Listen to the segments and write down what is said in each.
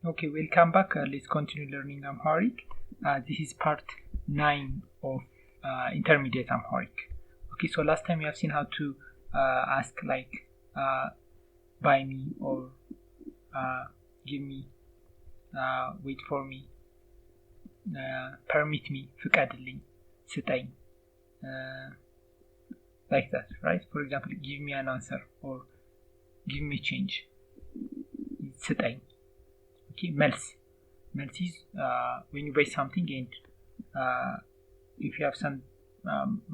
Okay, welcome back. Let's continue learning Amharic. This is part 9 of intermediate Amharic. Okay, so last time you have seen how to ask like buy me or give me, wait for me, permit me, ፍቀድልኝ, ስጠኝ, like that, right? For example, give me an answer or give me change, ስጠኝ. Okay, መልስ is when you buy something and if you have some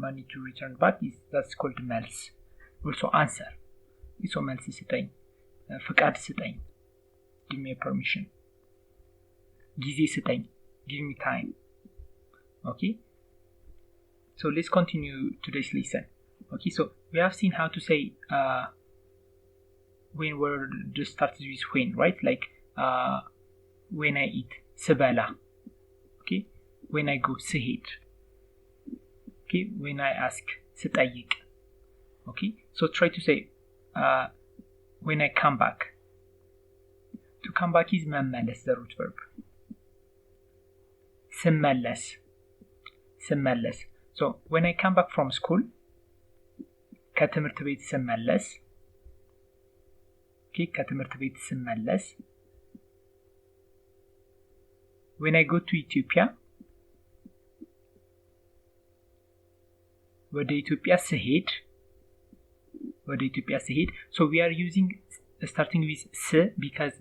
money to return back, that's called መልስ. Also answer. So መልስ ስጠኝ, ፍቃድ ስጠኝ, give me a permission. ጊዜ ስጠኝ, give me time. Okay, so let's continue today's lesson. Okay, so we have seen how to say when word just starts with when, right? Like when I eat, ስበላ. Okay, when I go, ስሄድ. Okay, when I ask, ስጠይቅ. Okay, so try to say when I come back. To come back is መመለስ, the root verb. ስመለስ. So when I come back from school, ከትምህርት ቤት ስመለስ. Okay, ከትምህርት ቤት ስመለስ. When I go to Ethiopia, ወደ ኢትዮጵያ ስሄድ. So we are using starting with ስ because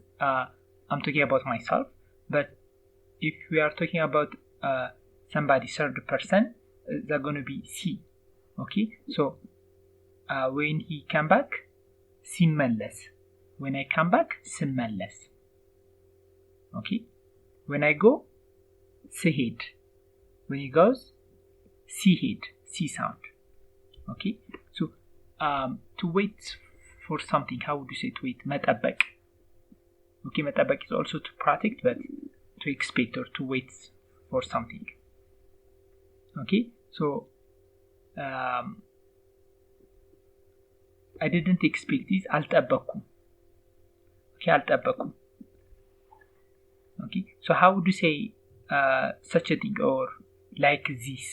I'm talking about myself, but if we are talking about somebody third person, they're going to be ሲ. Okay, so when he come back, ሲመለስ. When I come back, ስመለስ. Okay, when I go, ስሄድ. When he goes, ሲሄድ. C sound. Okay, so to wait for something, how would you say to wait? መጠበቅ. Okay, መጠበቅ is also to protect, but to expect or to wait for something. Okay, so I didn't expect this. አልጠበኩም. Okay, አልጠበኩም. Okay, so how would you say such a thing or like this?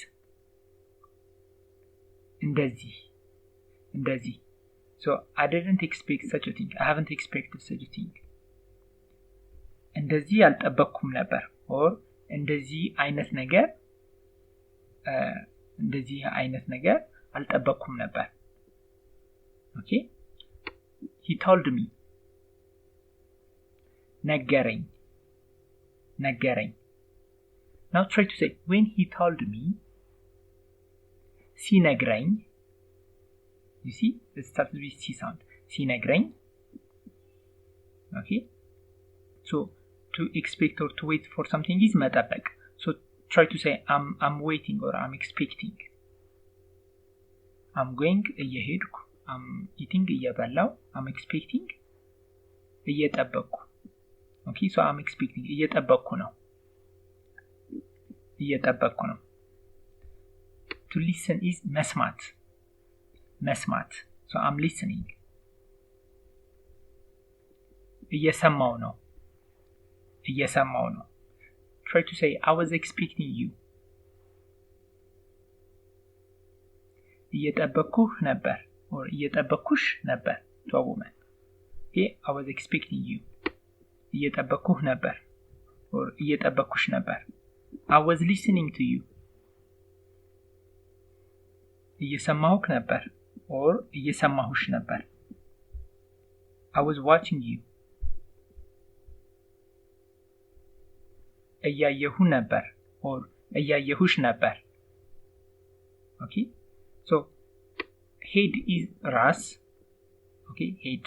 እንደዚህ. So I didn't expect such a thing. I haven't expected such a thing. እንደዚህ አልጠበቅኩም ነበር or እንደዚህ አይነት ነገር አልጠበቅኩም ነበር. Okay, he told me. ነገረኝ. Now try to say when he told me. ሲነግረኝ. You see, it starts with C sound. ሲነግረኝ. Okay, so to expect or to wait for something is መጠበቅ. So try to say I'm waiting or I'm expecting. I'm going, እየሄድኩ. I'm eating, እየበላው. I'm expecting, እየጠበቅኩ. Okay, so I'm expecting, እየጠበቅኩ ነው. To listen is መስማት. So I'm listening. እየሰማው ነው. Try to say I was expecting you. እየጠበቅኩህ ነበር or እየጠበቅኩሽ ነበር to a woman. Okay, I was expecting you. እየጠበቅኩህ ነበር or እየጠበቅኩሽ ነበር. I was listening to you. እየሰማሁህ ነበር or እየሰማሁሽ ነበር. I was watching you. እያየሁ ነበር or እያየሁሽ ነበር. Okay, so head is ራስ. Okay, head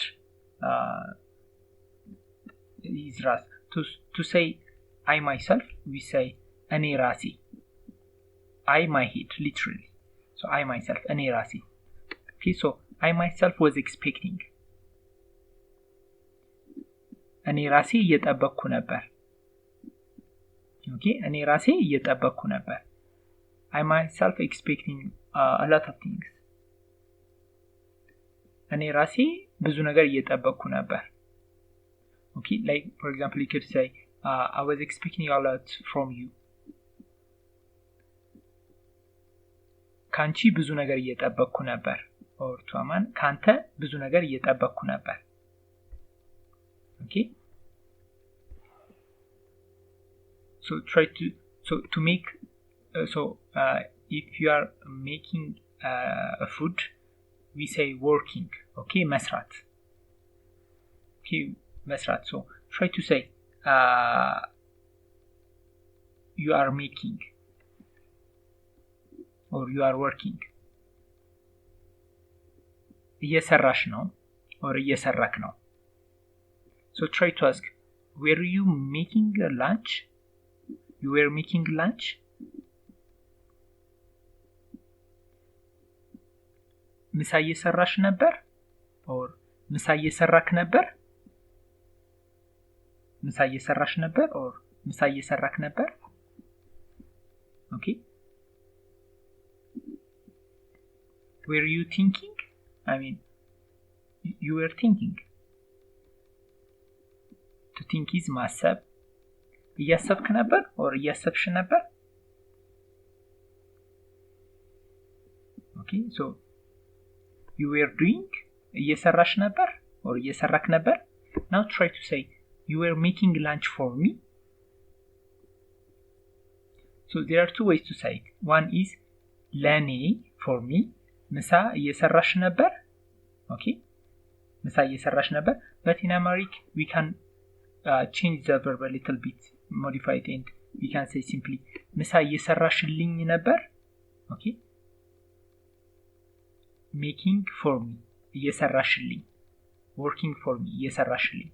is ራስ. To say I myself, we say እኔ ራሴ. I my head, literally. So I myself, እኔ ራሴ. Okay, so I myself was expecting. እኔ ራሴ እየጠበቅኩ ነበር. Okay, እኔ ራሴ እየጠበቅኩ ነበር. I myself expecting a lot of things. እኔ ራሴ ብዙ ነገር እየጠበቅኩ ነበር. Okay, like for example, you could say, I was expecting a lot from you. ካንቺ ብዙ ነገር እየጠበቅኩ ነበር. Or to Aman, ካንተ ብዙ ነገር እየጠበቅኩ ነበር. Okay. So try to make if you are making a food, we say working. Okay, መስራት. Okay, መስራት. So try to say you are making or you are working. እየሰራሽ ነው or እየሰራክ ነው. So try to ask, were you making lunch? You were making lunch? ምሳ እየሰራሽ ነበር or ምሳ እየሰራክ ነበር? ምሳ እየሰራሽ ነበር or ምሳ እየሰራክ ነበር? Okay. Were you thinking? I mean, you were thinking. To think is ማሰብ. እያሰብክ ነበር or እያሰብሽ ነበር? Okay, so you were doing, እየሰራሽ ነበር or እየሰራክ ነበር? Now try to say, you were making lunch for me. So there are two ways to say it. One is ለኔ, for me. ምሳ እየሰራሽ ነበር? Okay, ምሳ እየሰራሽ ነበር. But in Amharic, we can change the verb a little bit, modify it, and we can say simply ምሳ እየሰራሽልኝ ነበር? Okay, making for me, እየሰራሽልኝ. Working for me, እየሰራሽልኝ.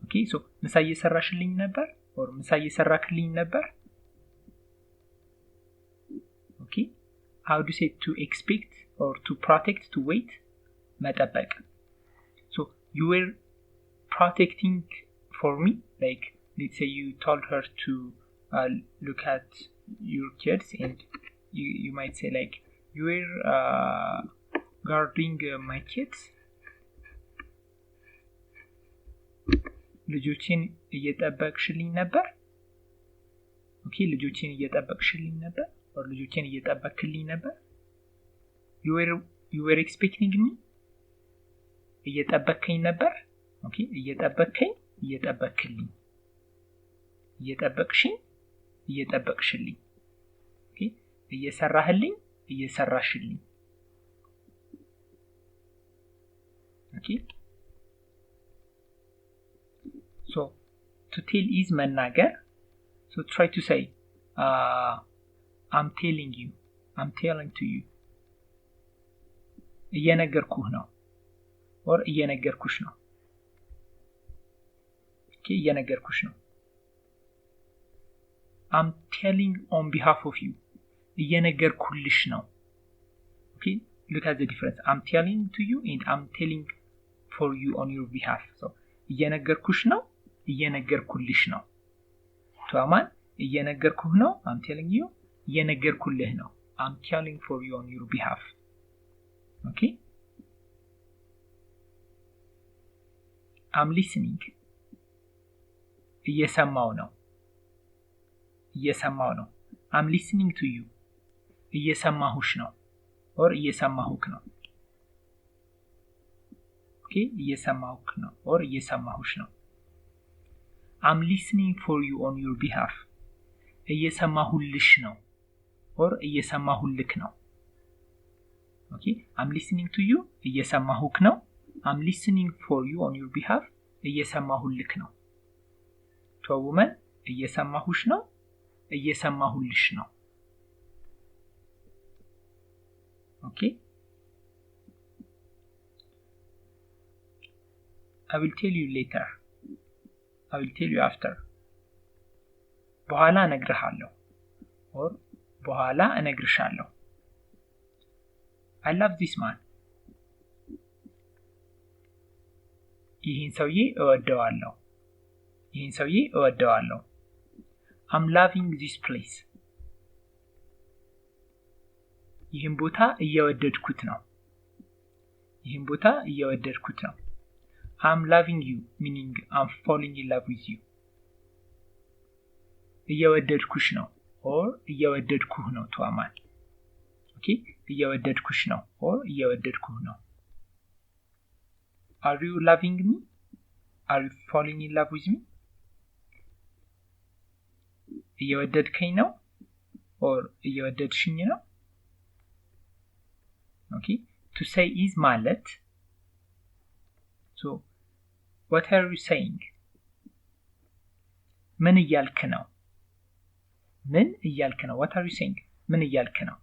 Okay, so ምሳ እየሰራሽልኝ ነበር or ምሳ እየሰራክልኝ ነበር? Okay, how do you say to expect or to protect, to wait? መጠበቅ. So you were protecting for me, like let's say you told her to look at your kids, and you might say like, you were guarding my kids. ልጆችን እየጠበቅሽልኝ ነበር? Okay, ልጆችን እየጠበቅሽልኝ ነበር or ልጆችን እየጠበቅክልኝ ነበር? You were expecting me? እየጠበቅከኝ ነበር? Okay, እየጠበቅከኝ, እየጠበቅክልኝ. እየጠበቅሽኝ, እየጠበቅሽልኝ. Okay, እየሰራህልኝ, እየሰራሽልኝ. Okay. So to tell is መናገር. So try to say, I'm telling you, I'm telling to you. እየነገርኩህ ነው or እየነገርኩሽ ነው. Okay, እየነገርኩሽ ነው. I'm telling on behalf of you. እየነገርኩልሽ ነው. Okay, look at the difference. I'm telling to you and I'm telling for you on your behalf. So እየነገርኩሽ ነው, እየነገርኩልሽ ነው. To Aman, እየነገርኩህ ነው, I'm telling you. እየነገርኩልህ ነው, I'm telling for you on your behalf. Okay, I'm listening. እየሰማው ነው, እየሰማው ነው. I'm listening to you. እየሰማሁሽ ነው or እየሰማሁክ ነው. Okay, እየሰማሁክ ነው or እየሰማሁሽ ነው. I'm listening for you on your behalf. እየሰማሁልሽ ነው or እየሰማሁልክ ነው. Okay, I'm listening to you, እየሰማሁክ ነው. I'm listening for you on your behalf, እየሰማሁልክ ነው. To a woman, እየሰማሁሽ ነው, እየሰማሁልሽ ነው. Okay, I will tell you later. I will tell you after. በኋላ እነግርሃለሁ or በኋላ እነግርሻለሁ. I love this man. ይህን ሰውዬ እወደዋለሁ. ይህን ሰውዬ እወደዋለሁ. I'm loving this place. ይህን ቦታ እየወደድኩት ነው. ይህን ቦታ እየወደድኩት ነው. I'm loving you meaning I'm falling in love with you እየወደድኩሽ ነው or እየወደድኩህ ነው to a man okay እየወደድኩሽ ነው or እየወደድኩህ ነው Are you loving me? Are you falling in love with me? እየወደድከኝ ነው or እየወደድሽኝ ነው Okay to say is ማለት So what are you saying? ምን እያልክ ነው ምን እያልክ ነው What are you saying? ምን እያልክ ነው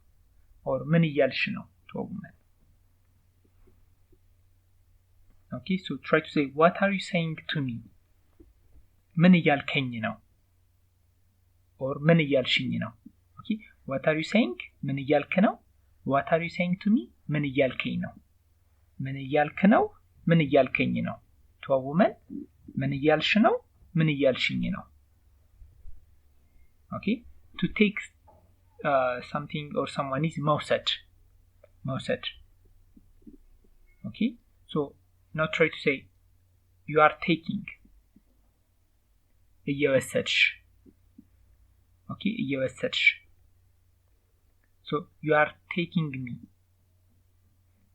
or ምን እያልሽ ነው to a woman Okay so try to say what are you saying to me? ምን እያልከኝ ነው or ምን እያልሽኝ ነው Okay what are you saying? ምን እያልክ ነው What are you saying to me? ምን እያልከኝ ነው ምን እያልክ ነው ምን እያልከኝ ነው to a woman ምን እያልሽ ነው ምን እያልሽኝ ነው Okay to take something or someone is መውሰድ Okay so now try to say you are taking እየወሰድሽ Okay እየወሰድሽ So you are taking me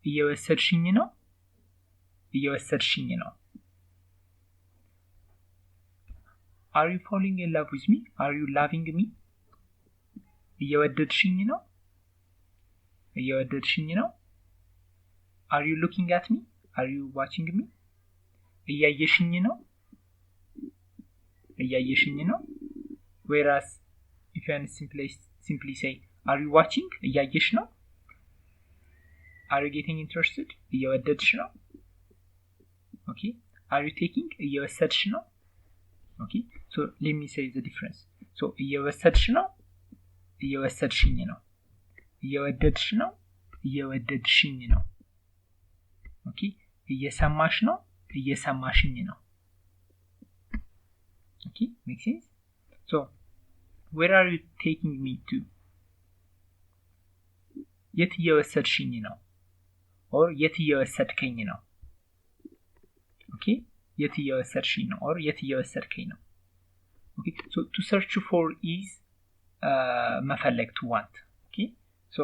እየወሰድሽኝ ነው እየወሰድሽኝ ነው Are you falling in love with me? Are you loving me? እየወደድሽኝ ነው እየወደድሽኝ ነው Are you looking at me? Are you watching me? እያየሽኝ ነው እያየሽኝ ነው Whereas if you can simply say Are you watching? እያየሽ ነው Are you getting interested? እየወደድሽ ነው Okay Are you taking? እየወሰድሽ ነው Okay so let me say the difference So እየወሰድሽ ነው እየወሰድሽኝ ነው እየወደድሽ ነው እየወደድሽኝ ነው Okay እየሰማሽ ነው እየሰማሽኝ ነው Okay make sense So where are you taking me to የት እየወሰድሽኝ ነው or የት እየወሰድከኝ ነው Okay የት እየወሰድሽኝ ነው or የት እየወሰድከኝ ነው Okay so to search for is መፈለግ to want Okay so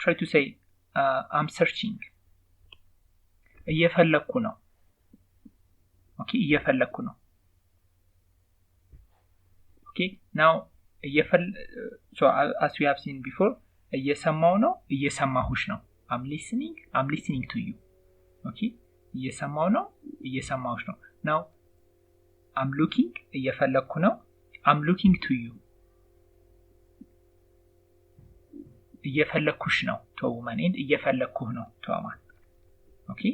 try to say I'm searching እየፈለኩ ነው Okay እየፈለኩ ነው Okay now so as we have seen before እየሰማው ነው እየሰማሁሽ ነው I'm listening to you Okay እየሰማው ነው እየሰማሁሽ ነው Now I'm looking እየፈለኩ ነው I'm looking to you እየፈለኩሽ ነው to a woman and እየፈለኩህ ነው to a man Okay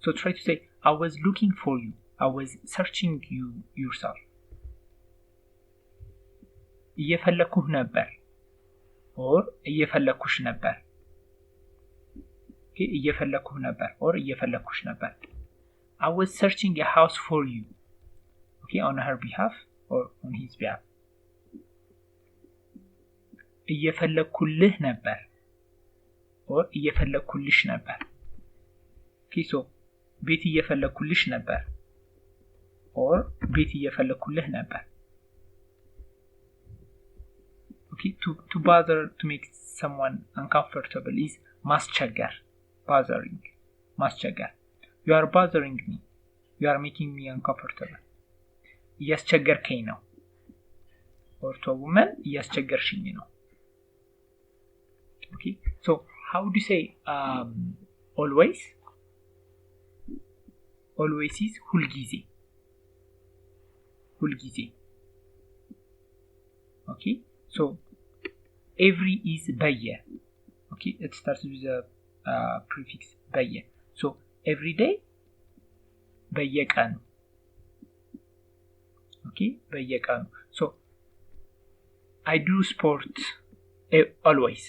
so try to say I was looking for you I was searching you yourself እየፈለኩህ ነበር or እየፈለኩሽ ነበር Okay እየፈለኩህ ነበር or እየፈለኩሽ ነበር I was searching a house for you Okay on her behalf or on his behalf እየፈለኩልህ ነበር or እየፈለኩልሽ ነበር Okay so ቤት እየፈለኩልሽ ነበር or ቤት እየፈለኩልህ ነበር Okay to bother to make someone uncomfortable is ማስቸገር bothering ማስቸገር You are bothering me You are making me uncomfortable እያስቸገርከኝ ነው or to a woman እያስቸገርሽኝ ነው Okay so how do you say always Always is ሁልጊዜ Okay so every is በየ Okay it starts with a prefix በየ so every day በየቀኑ Okay በየቀኑ so I do sport always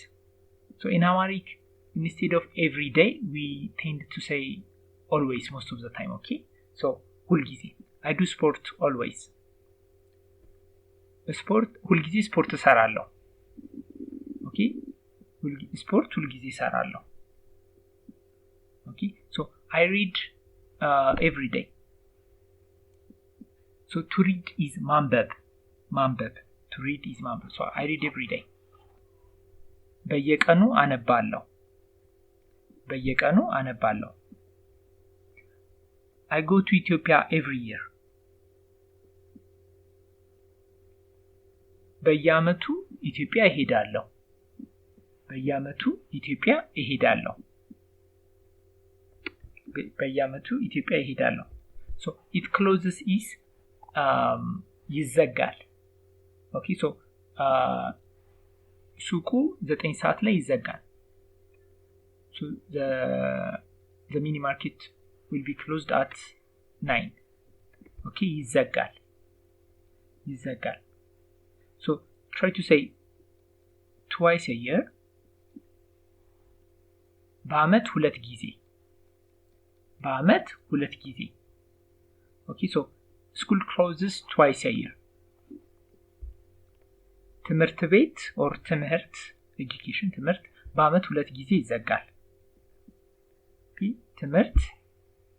so in Amharic instead of every day we tend to say always most of the time Okay so ሁልጊዜ I do sport always ሁልጊዜ ስፖርት እሰራለሁ Okay ስፖርት ሁልጊዜ እሰራለሁ Okay so I read every day. So to read is ማንበብ to read is ማንበብ. So I read every day. በየቀኑ አነባለሁ I go to Ethiopia every year. በየዓመቱ ኢትዮጵያ እሄዳለሁ So it closes is ይዘጋል. Okay, so ሱቁ 9 ሰዓት ላይ ይዘጋል. So the mini market will be closed at 9. Okay, ይዘጋል. So try to say twice a year. በዓመት ሁለት ጊዜ. Okay, so school closes twice a year. ትምህርት ቤት or ትምህርት education ትምህርት በዓመት ሁለት ጊዜ ይዘጋል. Okay, ትምህርት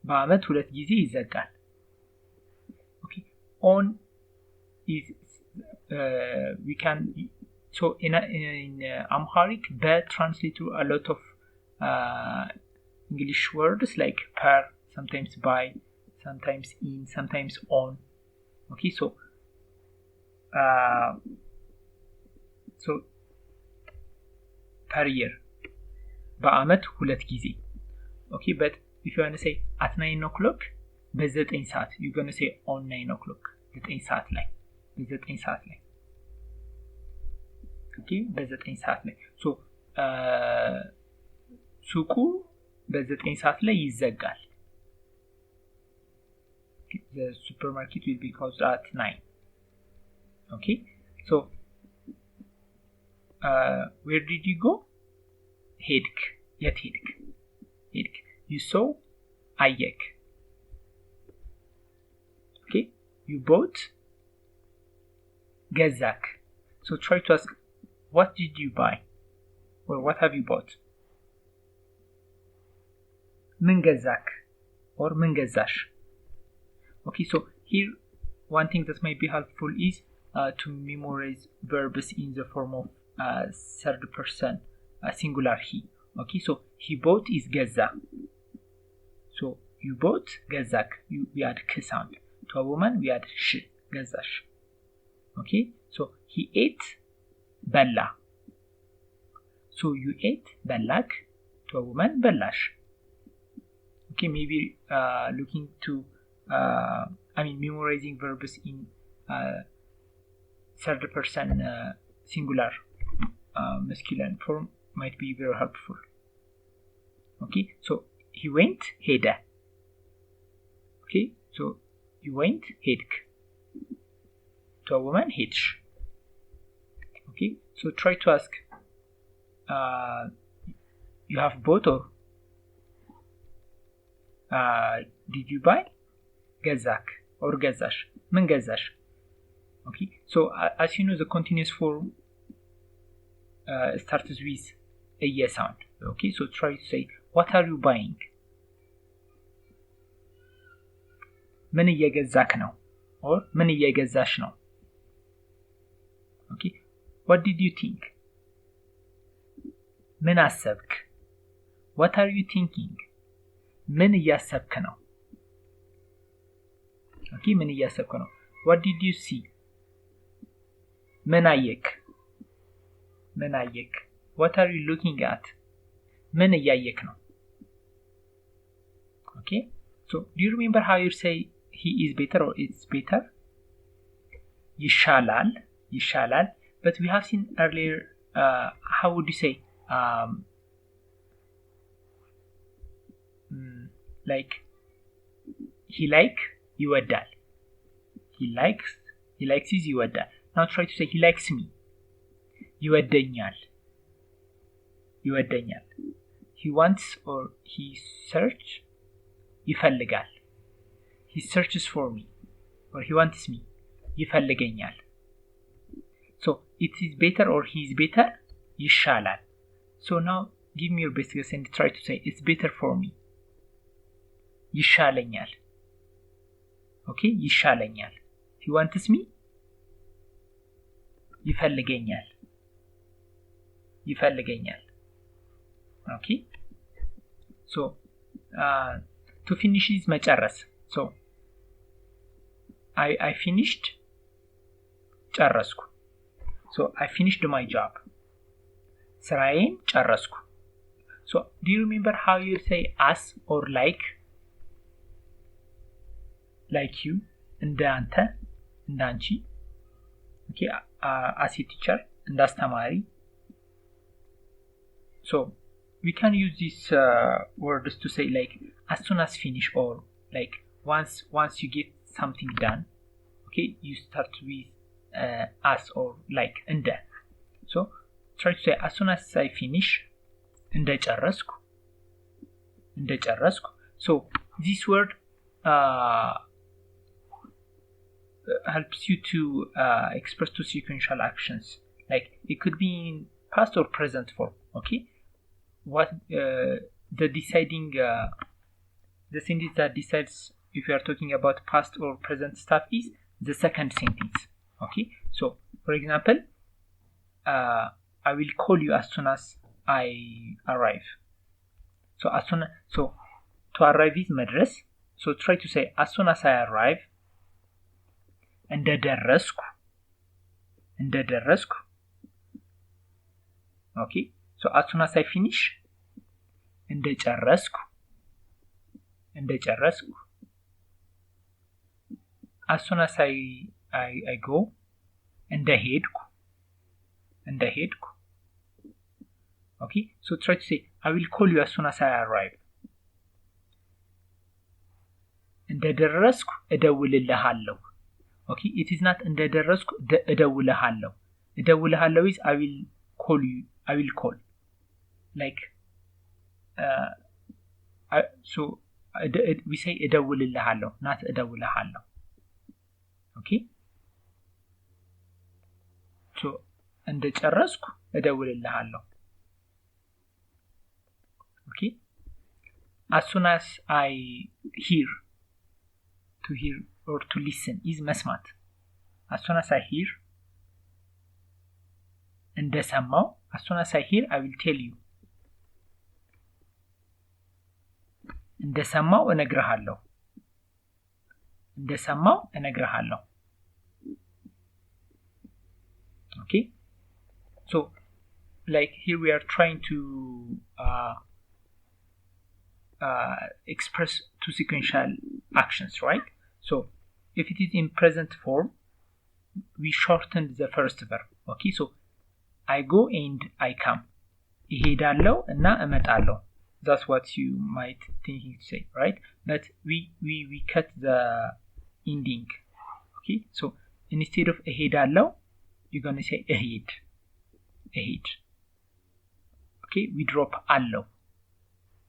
በዓመት ሁለት ጊዜ ይዘጋል. Okay, on is we can so in Amharic but translate to a lot of English words like per, sometimes by, sometimes in, sometimes on. Okay, so per year በዓመት ሁለት ጊዜ. Okay, but if you want to say at 9 o'clock በ9 ሰዓት you're going to say on 9 o'clock 9 ሰዓት ላይ. Okay, በ9 ሰዓት ላይ. So ሱቁ በ9 ሰዓት ላይ ይዘጋል. The supermarket will be closed at 9. Okay, so where did you go? ሄድክ. የት ሄድክ? You saw. አየክ. Okay, you bought. ገዛክ. So try to ask, what did you buy? Or what have you bought? ምን ገዛክ? Or ምን ገዛሽ? Okay, so here one thing that might be helpful is to memorize verbs in the form of third person singular he. Okay, so he bought is ገዛ. So you bought ገዛክ. We add k sound. To a woman we add sh, ገዛሽ. Okay, so he ate በላ. So you ate በላክ. To a woman በላሽ. Okay, maybe looking to memorizing verbs in third person singular masculine form might be very helpful. Okay, so he went ሄደ. Okay, so you went ሄድክ. To a woman ሄድሽ. Okay, so try to ask you have bought or did you buy? ገዛክ or ገዛሽ. ምን ገዛሽ? Okay, so as you know the continuous form starts with a yes sound. Okay, so try to say what are you buying? ምን እየገዛክ ነው? or ምን እየገዛሽ ነው? Okay, what did you think? ምን አሰብክ? what are you thinking? ምን እያሰብክ ነው? Okay, ምን እያሰብክ ነው? what did you see? ምን አየክ? what are you looking at? ምን እያየክ ነው? Okay, so do you remember how you say he is better or it's better? ይሻላል. But we have seen earlier how would you say like he like ይወዳል. he likes is ይወዳል. Now try to say he likes me. ይወደኛል. He wants or he search ይፈልጋል. he searches for me or he wants me. ይፈልገኛል. So it is better or he is better. ይሻላል. So now give me your best guess and try to say it's better for me. ይሻለኛል ኦኬ ይሻለኛል he wants me ይፈልገኛል okay so to finish is መጨረስ so I finished ጨረስኩ so I finished my job ስራዬን ጨረስኩ so do you remember how you say as or like you እንዳንተ እንዳንቺ okay as a teacher እንዳስተማሪ so we can use these words to say like as soon as finish or like once you get something done okay you start with as or like እንደ so try to say as soon as I finish እንደጨረስኩ so this word helps you to express two sequential actions like it could be in past or present form okay what the deciding the sentence that decides if you are talking about past or present stuff is the second sentence okay so for example I will call you as soon as I arrive so to arrive is መድረስ so try to say as soon as I arrive እንደደረስኩ okay so as soon as I finish እንደጨረስኩ as soon as I go እንደሄድኩ okay so try to say I will call you as soon as I arrive እንደደረስኩ እደውልልሃለሁ okay it is not እንደደረስኩ እደውልልሃለሁ is I will call like so we say እደውልልሃለሁ not እደውልልሃለሁ okay so እንደጨረስኩ እደውልልሃለሁ okay as soon as I hear or to listen is መስማት as soon as I hear እንደሰማው as soon as I hear I will tell you እንደሰማው እነግርሃለሁ okay so like here we are trying to express two sequential actions right so if it is in present form we shortened the first verb okay so I go and I come እሄዳለሁ እና እመጣለሁ that's what you might thinking to say right but we cut the ending okay so instead of እሄዳለሁ you're going to say እሄድ okay we drop አለው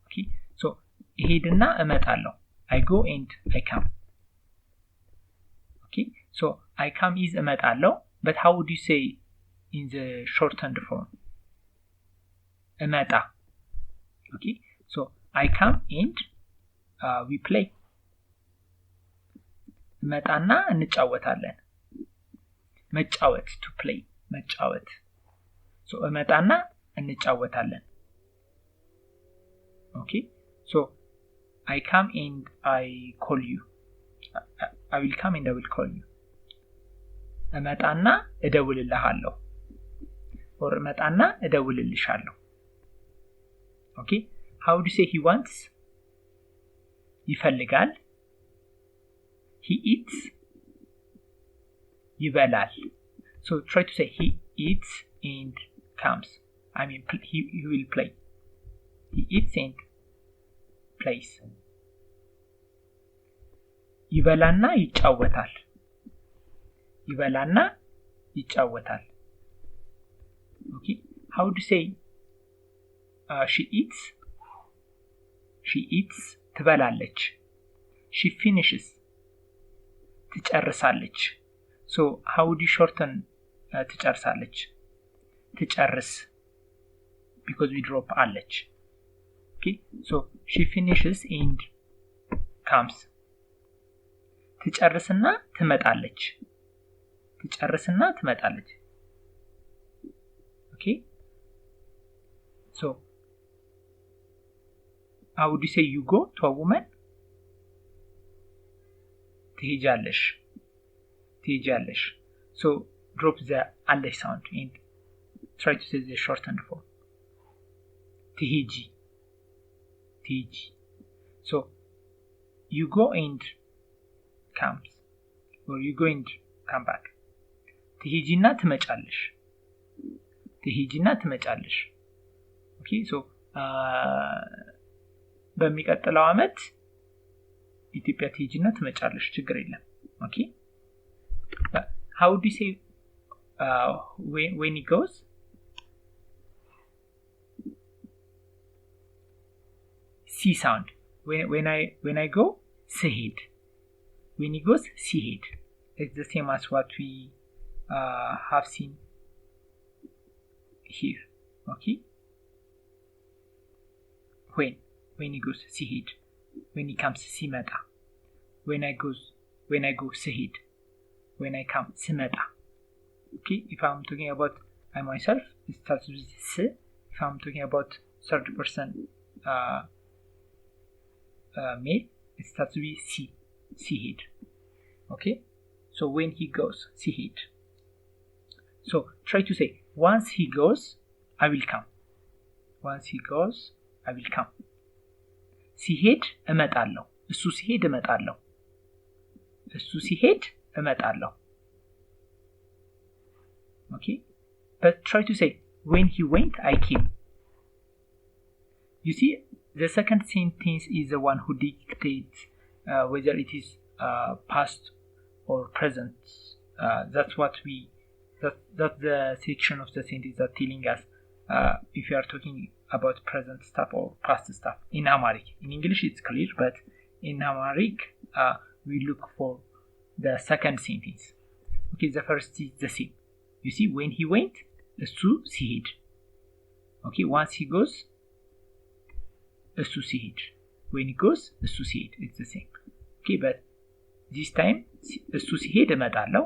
okay so እሄድና እመጣለሁ I go and I come okay so I come is እመጣለሁ but how would you say in the shortened form እመጣ okay so I come and we play እመጣና እንጫወታለን መጫወት to play መጫወት so እመጣና እንጫወታለን okay so I come and I call you I will come and I will call you እመጣና እደውልልሃለሁ or እመጣና እደውልልሻለሁ okay how do you say he wants ይፈልጋል he eats ይበላል so try to say he eats and comes I mean he will play he eats and plays ይበላና ይጫወታል okay how do you say she eats ትበላለች she finishes ትጨርሳለች so how would you shorten ትጨርሳለች ትጨርስ because we drop አለች okay so she finishes and comes ትጨርስና ትመጣለች okay so how would you say you go to a woman ትሄጃለሽ so drop the አለሽ sound and try to say the shortened form ትሄጂ so you go and comes or you go and come back ትሄጂና ትመጫለሽ okay so በሚቀጥለው አመት ኢትዮጵያ ትሄጂና ትመጫለሽ ችግር የለም okay but how do you say when he goes C sound when I go ስሄድ when he goes ሲሄድ it's the same as what we have seen here okay when he goes ሲሄድ when he comes ሲመጣ when I go ስሄድ when I come ስመጣ okay if I'm talking about I myself it starts with s if I'm talking about third person male it starts with c ሲሄድ okay so when he goes ሲሄድ so try to say once he goes I will come ሲሄድ እመጣለሁ እሱ ሲሄድ እመጣለሁ okay but try to say when he went I came you see the second sentence is the one who dictates whether it is past or present that's the section of the sentence that telling us if you are talking about present stuff or past stuff in Amharic. In English it's clear, but in Amharic we look for the second sentence. Okay, the first is the same. You see, when he went, እሱ ሲሄድ. Okay, once he goes, እሱ ሲሄድ. When he goes, እሱ ሲሄድ. It's the same. Okay, but this time እሱ ሲሄድ እመጣለሁ.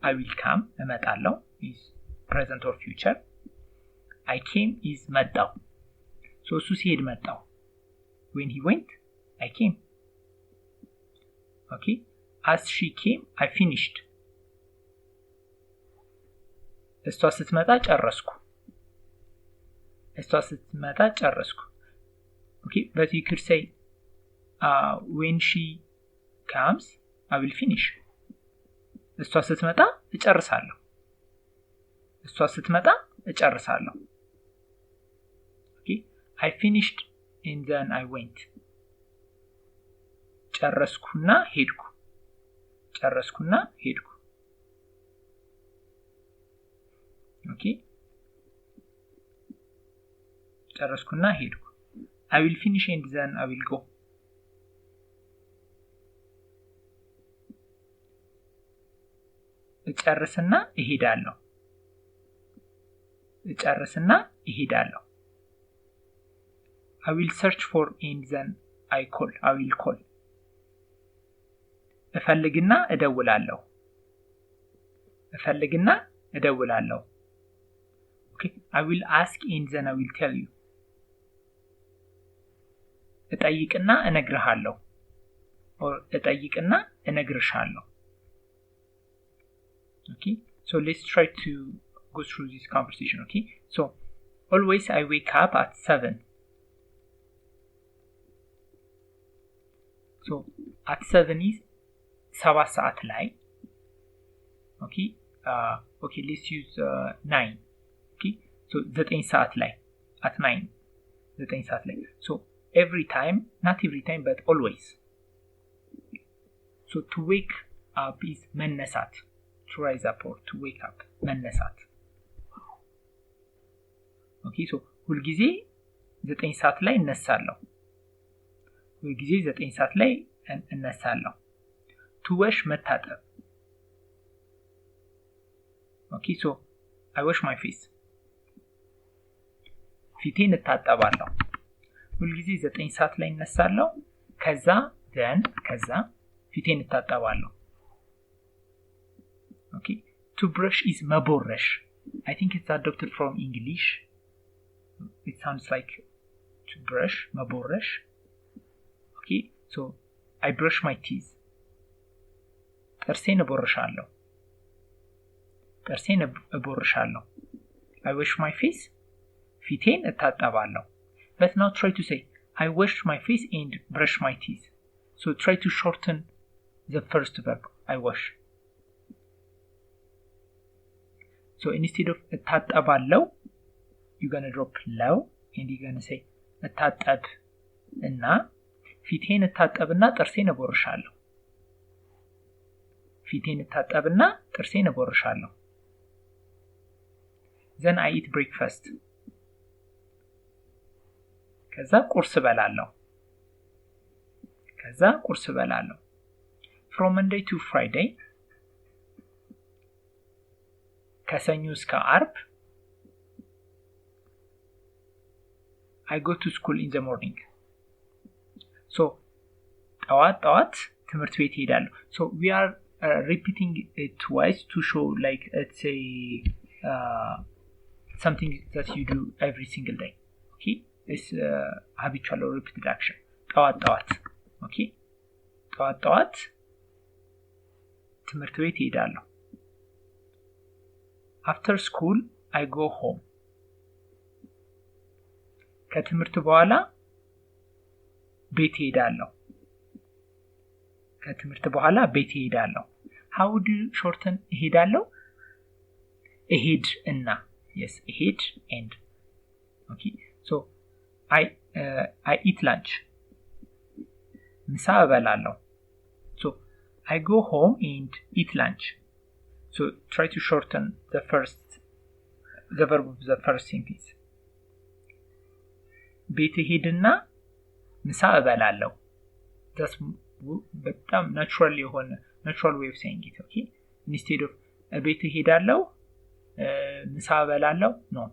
I will come እመጣለሁ is present or future. I came is መጣው. So እሱ ሲሄድ መጣው. When he went, I came. Okay, as she came, I finished. እሷ ስትመጣ ጨረስኩ. Okay, but you could say when she comes, I will finish. እሷ ስትመጣ እጨርሳለሁ. Okay, I finished and then I went. ጨረስኩና ሄድኩ. Okay, ጨረስኩና ሄድኩ. I will finish and then I will go. እጨርስና እሄዳለሁ. I will search for and then I will call. እፈልግና እደውላለሁ. Okay, I will ask and then I will tell you. እጠይቅና እነግርሃለሁ or እጠይቅና እነግርሻለሁ. Okay, so let's try to go through this conversation. Okay, so always I wake up at 7. So at 7 is 7 ሰዓት ላይ. Okay, let's use 9. Okay, so 9 ሰዓት ላይ at 9 ሰዓት ላይ. So not every time but always. So to wake up is መነሳት. To rise up or to wake up መነሳት. Okay, so ሁልጊዜ 9 ሰዓት ላይ እነሳለሁ. to wash መታጠብ. Okay, so I wash my face. ፊቴን እታጠባለሁ. ሁልጊዜ 9 ሰዓት ላይ እነሳለሁ. ከዛ then ከዛ ፊቴን እታጠባለሁ። okay, to brush is መቦረሽ. I think it's adopted from English. It sounds like to brush, መቦረሽ. okay, so I brush my teeth. ጥርሴን እቦርሻለሁ. ጥርሴን እቦርሻለሁ. I wash my face. ፊቴን እታጠባለሁ. But now try to say I wash my face and brush my teeth. So try to shorten the first verb, I wash. So instead of እታጠባለሁ, you're gonna drop ለው and you're gonna say እታጠብ እና ፊቴን እታጠብና ጥርሴን እቦርሻለሁ. ፊቴን እታጠብና ጥርሴን እቦርሻለሁ. Then I eat breakfast. ከዛ ቁርስ በላለሁ. ከዛ ቁርስ በላለሁ. From Monday to Friday. ከሰኞ እስከ ዓርብ. I go to school in the morning. So ጠዋት ትምህርት ቤት ሄዳለሁ. So we are repeating it twice to show like it's a something that you do every single day. Okay, it's habitual or repeated action. ጠዋት okay, ጠዋት ትምህርት ቤት ሄዳለሁ. After school I go home. ከትምህርት በኋላ ቤት ሄዳለሁ. ከትምህርት በኋላ ቤት ሄዳለሁ. How do you shorten ሄዳለሁ? እሄድ እና. Yes, እሄድ and. Okay, so I eat lunch. ምሳ እበላለሁ. So I go home and eat lunch. So try to shorten the verb of the first sentence. ቤት ሄድና ምሳ እበላለሁ. That's በጣም natural way of saying it. Okay, instead of ቤት ሄዳለሁ ምሳ እበላለሁ, no,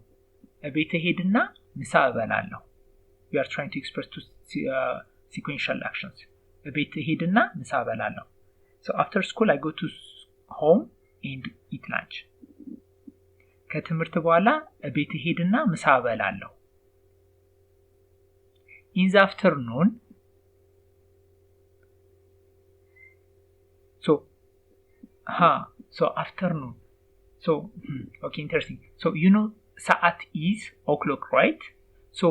ቤት ሄድና ምሳ እበላለሁ. We are trying to express two sequential actions. ቤት ሄድና ምሳ እበላለሁ. So after school I go to home and eat lunch. ከትምህርት በኋላ ቤት ሄድና ምሳ እበላለሁ. In the afternoon. So afternoon. So okay, interesting. So you know ሰዓት is o'clock, right? So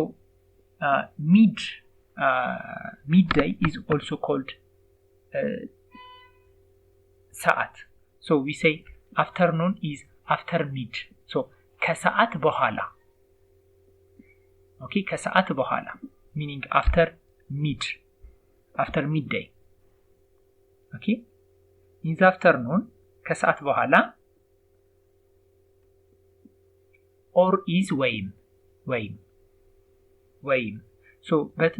midday is also called ሰዓት. So we say afternoon is after mid. So ከሰዓት በኋላ. Okay, ከሰዓት በኋላ meaning after midday. Okay, in the afternoon ከሰዓት በኋላ. Or is ወይም. So but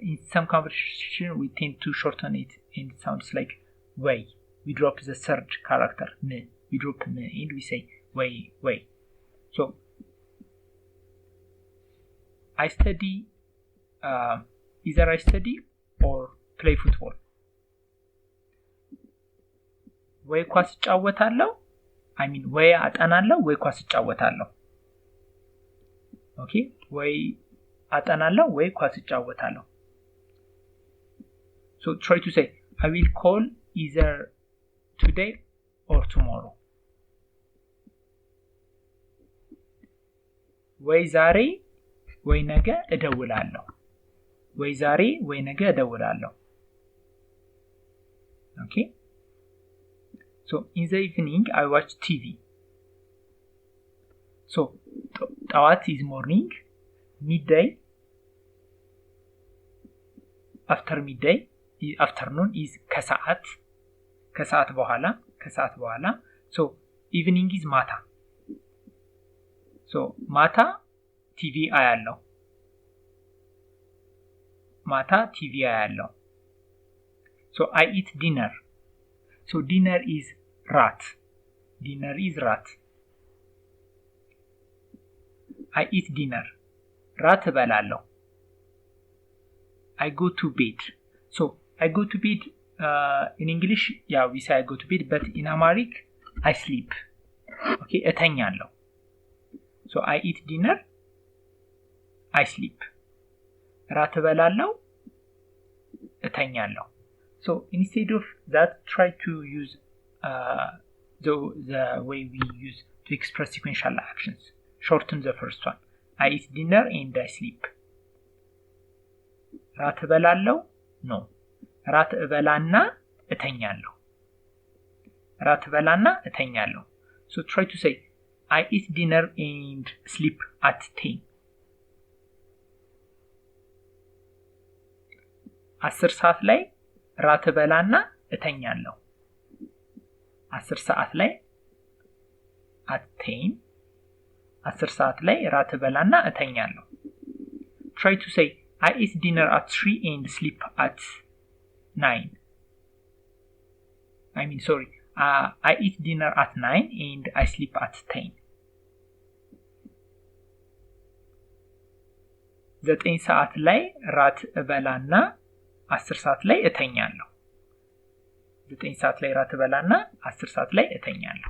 in some conversation we tend to shorten it and it sounds like way. We drop the third character n. We drop n and we say way. So I study either I study or play football. ወይ ኳስ እጫወታለሁ. I mean ወይ አጠናለሁ ወይ ኳስ እጫወታለሁ. Okay, ወይ አጠናለሁ ወይ ኳስ እጫወታለሁ. So try to say I will call either today or tomorrow. ወይ ዛሬ ወይ ነገ እደውላለሁ. ወይ ዛሬ ወይ ነገ እደውላለሁ. Okay, so in the evening I watch TV. So ጠዋት is morning, midday, after midday, afternoon is ከሰዓት በኋላ. So evening is ማታ. So ማታ ቲቪ አያለሁ. So I eat dinner. So dinner is ራት. I eat dinner. ራት እበላለሁ. I go to bed. So I go to bed in English yeah we say I go to bed, but in Amharic I sleep. Okay, እተኛለሁ. So I eat dinner, I sleep. ራት እበላለሁ, እተኛለሁ. So instead of that, try to use the way we use to express sequential actions. Shorten the first one. I eat dinner and I sleep. ራት እበላለሁ no. ራት እበላና እተኛለሁ. ራት እበላና እተኛለሁ. So try to say I eat dinner and sleep at 10. 10 ሰዓት ላይ ራት እበላና እተኛለሁ. 10 ሰዓት ላይ at 10. 10 ሰዓት ላይ ራት እበላና እተኛለሁ. Try to say I eat dinner at 3 and sleep at 9. I eat dinner at 9 and I sleep at 10. 9 ሰዓት ላይ ራት እበላና 10 ሰዓት ላይ እተኛለሁ. 9 ሰዓት ላይ ራት እበላና 10 ሰዓት ላይ እተኛለሁ.